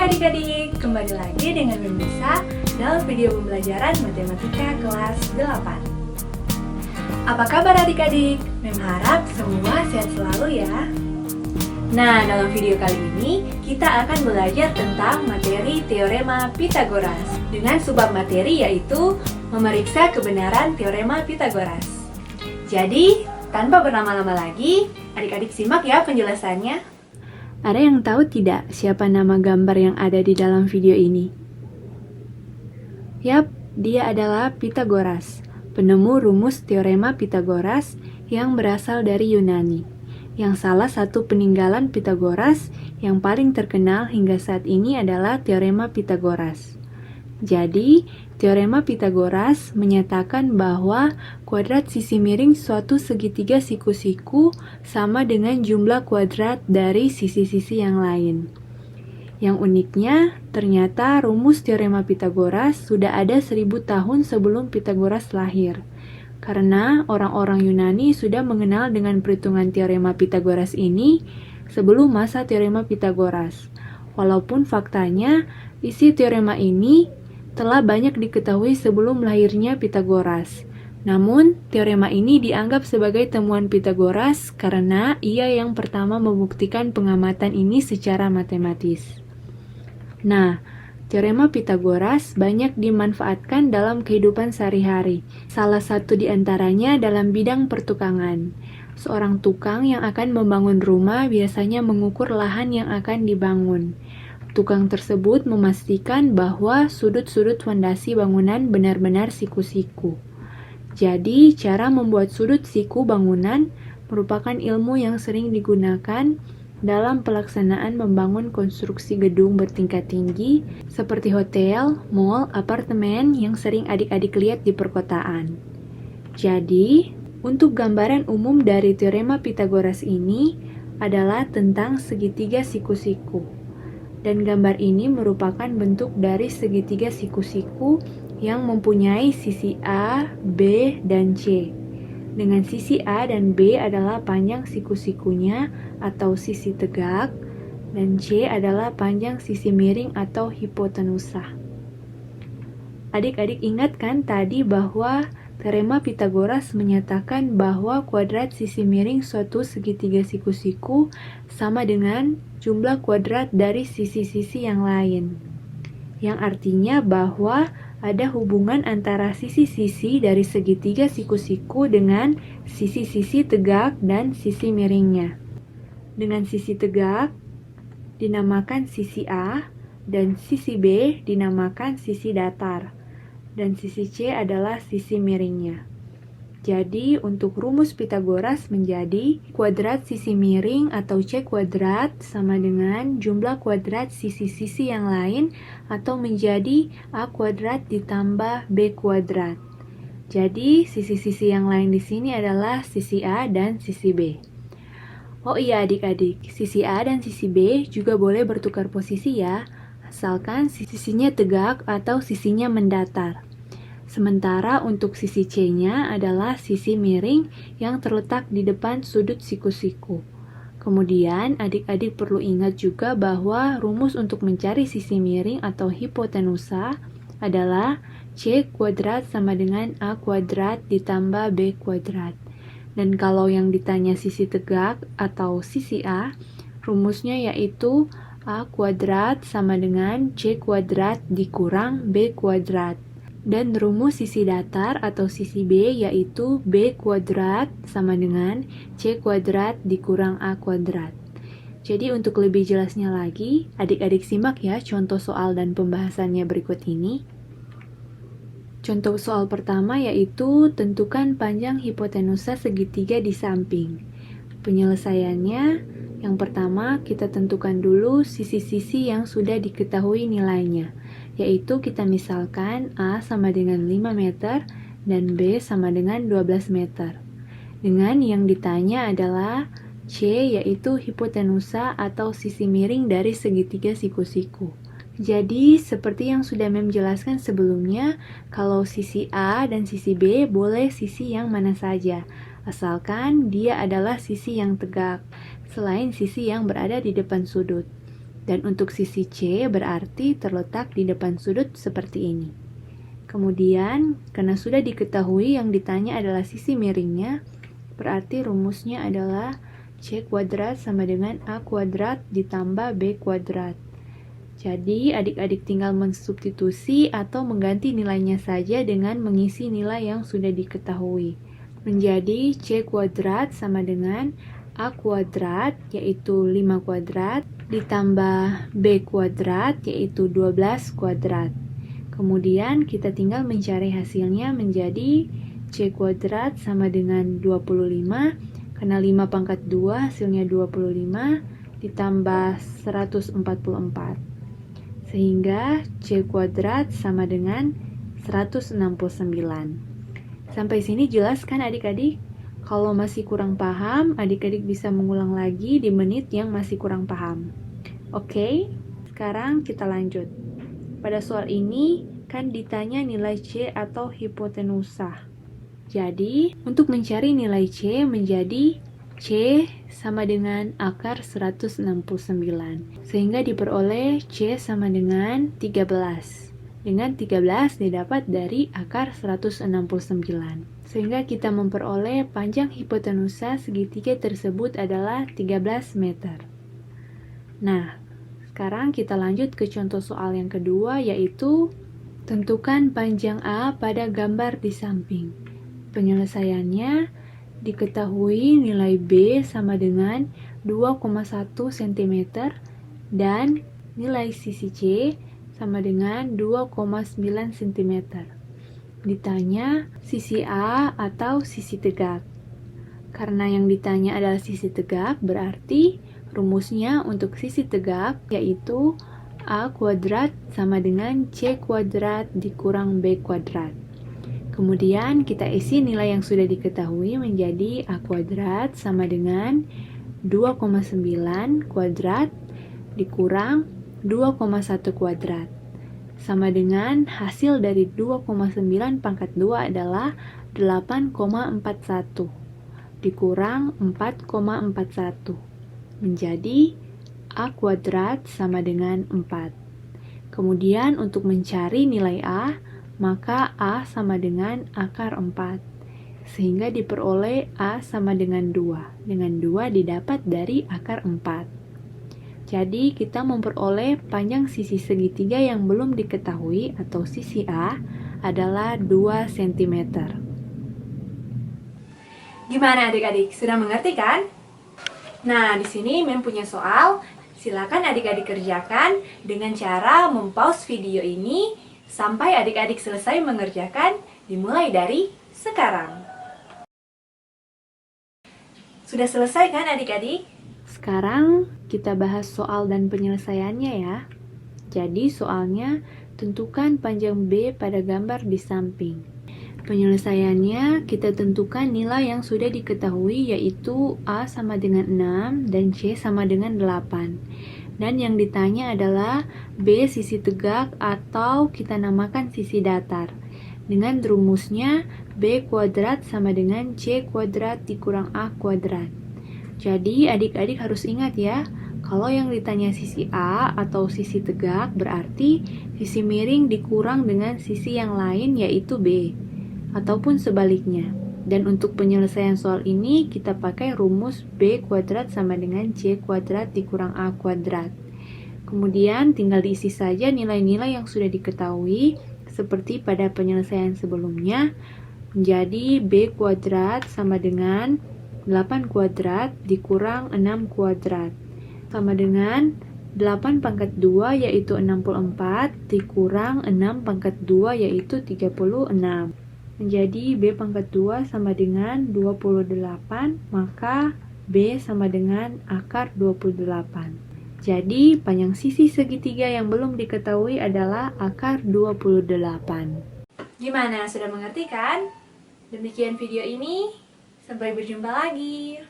Hai adik-adik, kembali lagi dengan Mem Nisa dalam video pembelajaran Matematika kelas 8. Apa kabar adik-adik? Mem harap semua sehat selalu ya. Nah, dalam video kali ini kita akan belajar tentang materi Teorema Pitagoras dengan subbab materi yaitu memeriksa kebenaran Teorema Pitagoras. Jadi, tanpa berlama-lama lagi, adik-adik simak ya penjelasannya. Ada yang tahu tidak siapa nama gambar yang ada di dalam video ini? Yap, dia adalah Pitagoras, penemu rumus Teorema Pitagoras yang berasal dari Yunani, yang salah satu peninggalan Pitagoras yang paling terkenal hingga saat ini adalah Teorema Pitagoras. Jadi, Teorema Pitagoras menyatakan bahwa kuadrat sisi miring suatu segitiga siku-siku sama dengan jumlah kuadrat dari sisi-sisi yang lain. Yang uniknya, ternyata rumus Teorema Pitagoras sudah ada 1000 tahun sebelum Pitagoras lahir. Karena orang-orang Yunani sudah mengenal dengan perhitungan Teorema Pitagoras ini sebelum masa Teorema Pitagoras. Walaupun faktanya, isi teorema ini telah banyak diketahui sebelum lahirnya Pitagoras. Namun, teorema ini dianggap sebagai temuan Pitagoras karena ia yang pertama membuktikan pengamatan ini secara matematis. Nah, teorema Pitagoras banyak dimanfaatkan dalam kehidupan sehari-hari. Salah satu di antaranya dalam bidang pertukangan. Seorang tukang yang akan membangun rumah biasanya mengukur lahan yang akan dibangun. Tukang tersebut memastikan bahwa sudut-sudut fondasi bangunan benar-benar siku-siku. Jadi, cara membuat sudut siku bangunan merupakan ilmu yang sering digunakan dalam pelaksanaan membangun konstruksi gedung bertingkat tinggi seperti hotel, mall, apartemen yang sering adik-adik lihat di perkotaan. Jadi, untuk gambaran umum dari teorema Pitagoras ini adalah tentang segitiga siku-siku. Dan gambar ini merupakan bentuk dari segitiga siku-siku yang mempunyai sisi A, B, dan C. Dengan sisi A dan B adalah panjang siku-sikunya atau sisi tegak, dan C adalah panjang sisi miring atau hipotenusa. Adik-adik ingat kan tadi bahwa teorema Pitagoras menyatakan bahwa kuadrat sisi miring suatu segitiga siku-siku sama dengan jumlah kuadrat dari sisi-sisi yang lain. Yang artinya bahwa ada hubungan antara sisi-sisi dari segitiga siku-siku dengan sisi-sisi tegak dan sisi miringnya. Dengan sisi tegak dinamakan sisi A dan sisi B dinamakan sisi datar. Dan sisi C adalah sisi miringnya. Jadi, untuk rumus Pitagoras menjadi kuadrat sisi miring atau C kuadrat sama dengan jumlah kuadrat sisi-sisi yang lain atau menjadi A kuadrat ditambah B kuadrat. Jadi, sisi-sisi yang lain di sini adalah sisi A dan sisi B. Oh iya adik-adik, sisi A dan sisi B juga boleh bertukar posisi ya, asalkan sisinya tegak atau sisinya mendatar. Sementara untuk sisi C-nya adalah sisi miring yang terletak di depan sudut siku-siku. Kemudian, adik-adik perlu ingat juga bahwa rumus untuk mencari sisi miring atau hipotenusa adalah C kuadrat sama dengan A kuadrat ditambah B kuadrat. Dan kalau yang ditanya sisi tegak atau sisi A, rumusnya yaitu A kuadrat sama dengan C kuadrat dikurang B kuadrat. Dan rumus sisi datar atau sisi B yaitu B kuadrat sama dengan C kuadrat dikurang A kuadrat. Jadi untuk lebih jelasnya lagi, adik-adik simak ya contoh soal dan pembahasannya berikut ini. Contoh soal pertama yaitu tentukan panjang hipotenusa segitiga di samping. Penyelesaiannya, yang pertama kita tentukan dulu sisi-sisi yang sudah diketahui nilainya, yaitu kita misalkan A sama dengan 5 meter dan B sama dengan 12 meter. Dengan yang ditanya adalah C yaitu hipotenusa atau sisi miring dari segitiga siku-siku. Jadi, seperti yang sudah Mem jelaskan sebelumnya, kalau sisi A dan sisi B boleh sisi yang mana saja, asalkan dia adalah sisi yang tegak, selain sisi yang berada di depan sudut. Dan untuk sisi C berarti terletak di depan sudut seperti ini. Kemudian, karena sudah diketahui yang ditanya adalah sisi miringnya, berarti rumusnya adalah C kuadrat sama dengan A kuadrat ditambah B kuadrat. Jadi, adik-adik tinggal mensubstitusi atau mengganti nilainya saja dengan mengisi nilai yang sudah diketahui. Menjadi C kuadrat sama dengan A kuadrat, yaitu 5 kuadrat, ditambah B kuadrat, yaitu 12 kuadrat. Kemudian kita tinggal mencari hasilnya menjadi C kuadrat sama dengan 25, karena 5 pangkat 2 hasilnya 25, ditambah 144. Sehingga C kuadrat sama dengan 169. Sampai sini jelas kan adik-adik? Kalau masih kurang paham, adik-adik bisa mengulang lagi di menit yang masih kurang paham. Oke, sekarang kita lanjut. Pada soal ini, kan ditanya nilai C atau hipotenusa. Jadi, untuk mencari nilai C menjadi C sama dengan akar 169. Sehingga diperoleh C sama dengan 13. Dengan 13 didapat dari akar 169. Sehingga kita memperoleh panjang hipotenusa segitiga tersebut adalah 13 meter. Nah, sekarang kita lanjut ke contoh soal yang kedua, yaitu tentukan panjang A pada gambar di samping. Penyelesaiannya, diketahui nilai B sama dengan 2,1 cm dan nilai sisi C sama dengan 2,9 cm. Ditanya sisi A atau sisi tegak. Karena yang ditanya adalah sisi tegak, berarti rumusnya untuk sisi tegak yaitu A kuadrat sama dengan C kuadrat dikurang B kuadrat. Kemudian kita isi nilai yang sudah diketahui menjadi A kuadrat sama dengan 2,9 kuadrat dikurang 2,1 kuadrat. Sama dengan hasil dari 2,9 pangkat 2 adalah 8,41 dikurang 4,41 menjadi A kuadrat sama dengan 4. Kemudian untuk mencari nilai A, maka A sama dengan akar 4. Sehingga diperoleh A sama dengan 2. Dengan 2 didapat dari akar 4. Jadi, kita memperoleh panjang sisi segitiga yang belum diketahui atau sisi A adalah 2 cm. Gimana adik-adik? Sudah mengerti kan? Nah, di sini Mem punya soal. Silakan adik-adik kerjakan dengan cara mempause video ini sampai adik-adik selesai mengerjakan, dimulai dari sekarang. Sudah selesai kan adik-adik? Sekarang kita bahas soal dan penyelesaiannya ya. Jadi soalnya tentukan panjang B pada gambar di samping. Penyelesaiannya kita tentukan nilai yang sudah diketahui yaitu A sama dengan 6 dan C sama dengan 8. Dan yang ditanya adalah B sisi tegak atau kita namakan sisi datar. Dengan rumusnya B kuadrat sama dengan C kuadrat dikurang A kuadrat. Jadi adik-adik harus ingat ya, kalau yang ditanya sisi A atau sisi tegak berarti sisi miring dikurang dengan sisi yang lain yaitu B, ataupun sebaliknya. Dan untuk penyelesaian soal ini kita pakai rumus B kuadrat sama dengan C kuadrat dikurang A kuadrat. Kemudian tinggal diisi saja nilai-nilai yang sudah diketahui seperti pada penyelesaian sebelumnya, menjadi B kuadrat sama dengan 8 kuadrat dikurang 6 kuadrat sama dengan 8 pangkat 2 yaitu 64 dikurang 6 pangkat 2 yaitu 36. Menjadi B pangkat 2 sama dengan 28, maka B sama dengan akar 28. Jadi panjang sisi segitiga yang belum diketahui adalah akar 28. Gimana, sudah mengerti kan? Demikian video ini. Sampai berjumpa lagi.